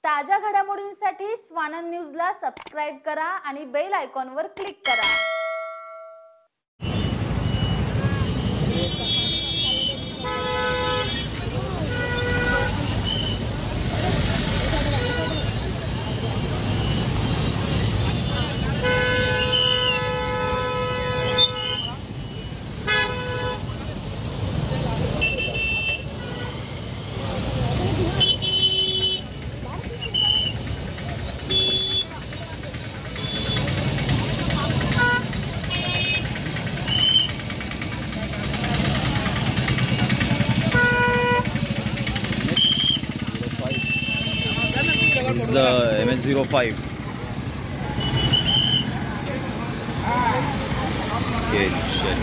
ताज्या घडामोडींसाठी स्वानंद न्यूजला सबस्क्राइब करा आणि बेल आयकॉनवर क्लिक करा। This is the MH05. Okay, shit.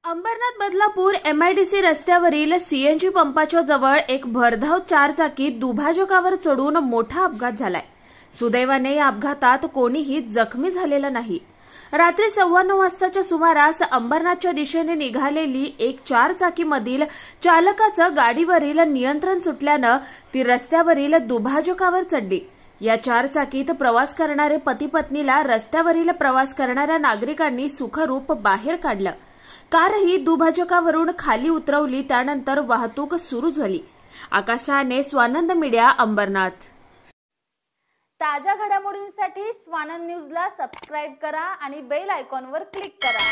Ambernath Badlapur MIDC रस्त्यावरील CNG पंपाच्या जवळ एक भरधाव चारचाकी दुभाजकावर चढून मोठा अपघात झालाय। सुदैवाने या अपघातात कोणीही जखमी झालेलं नाही। रात्री 9:15 वाजताच्या सुमारास अंबरनाथच्या दिशेने निघालेली एक चारचाकीमधील चालकाचं गाडीवरील नियंत्रण सुटल्यानं ती रस्त्यावरील दुभाजकावर चढली। या चारचाकीत प्रवास करणारे पती पत्नीला रस्त्यावरील प्रवास करणाऱ्या नागरिकांनी सुखरूप बाहेर काढलं। कारही दुभाजकावरून खाली उतरवली, त्यानंतर वाहतूक सुरू झाली। आकाशाने स्वानंद मीडिया अंबरनाथ। ताज्या घडामोडींसाठी स्वानंद न्यूजला सबस्क्राइब करा आणि बेल आयकॉनवर क्लिक करा।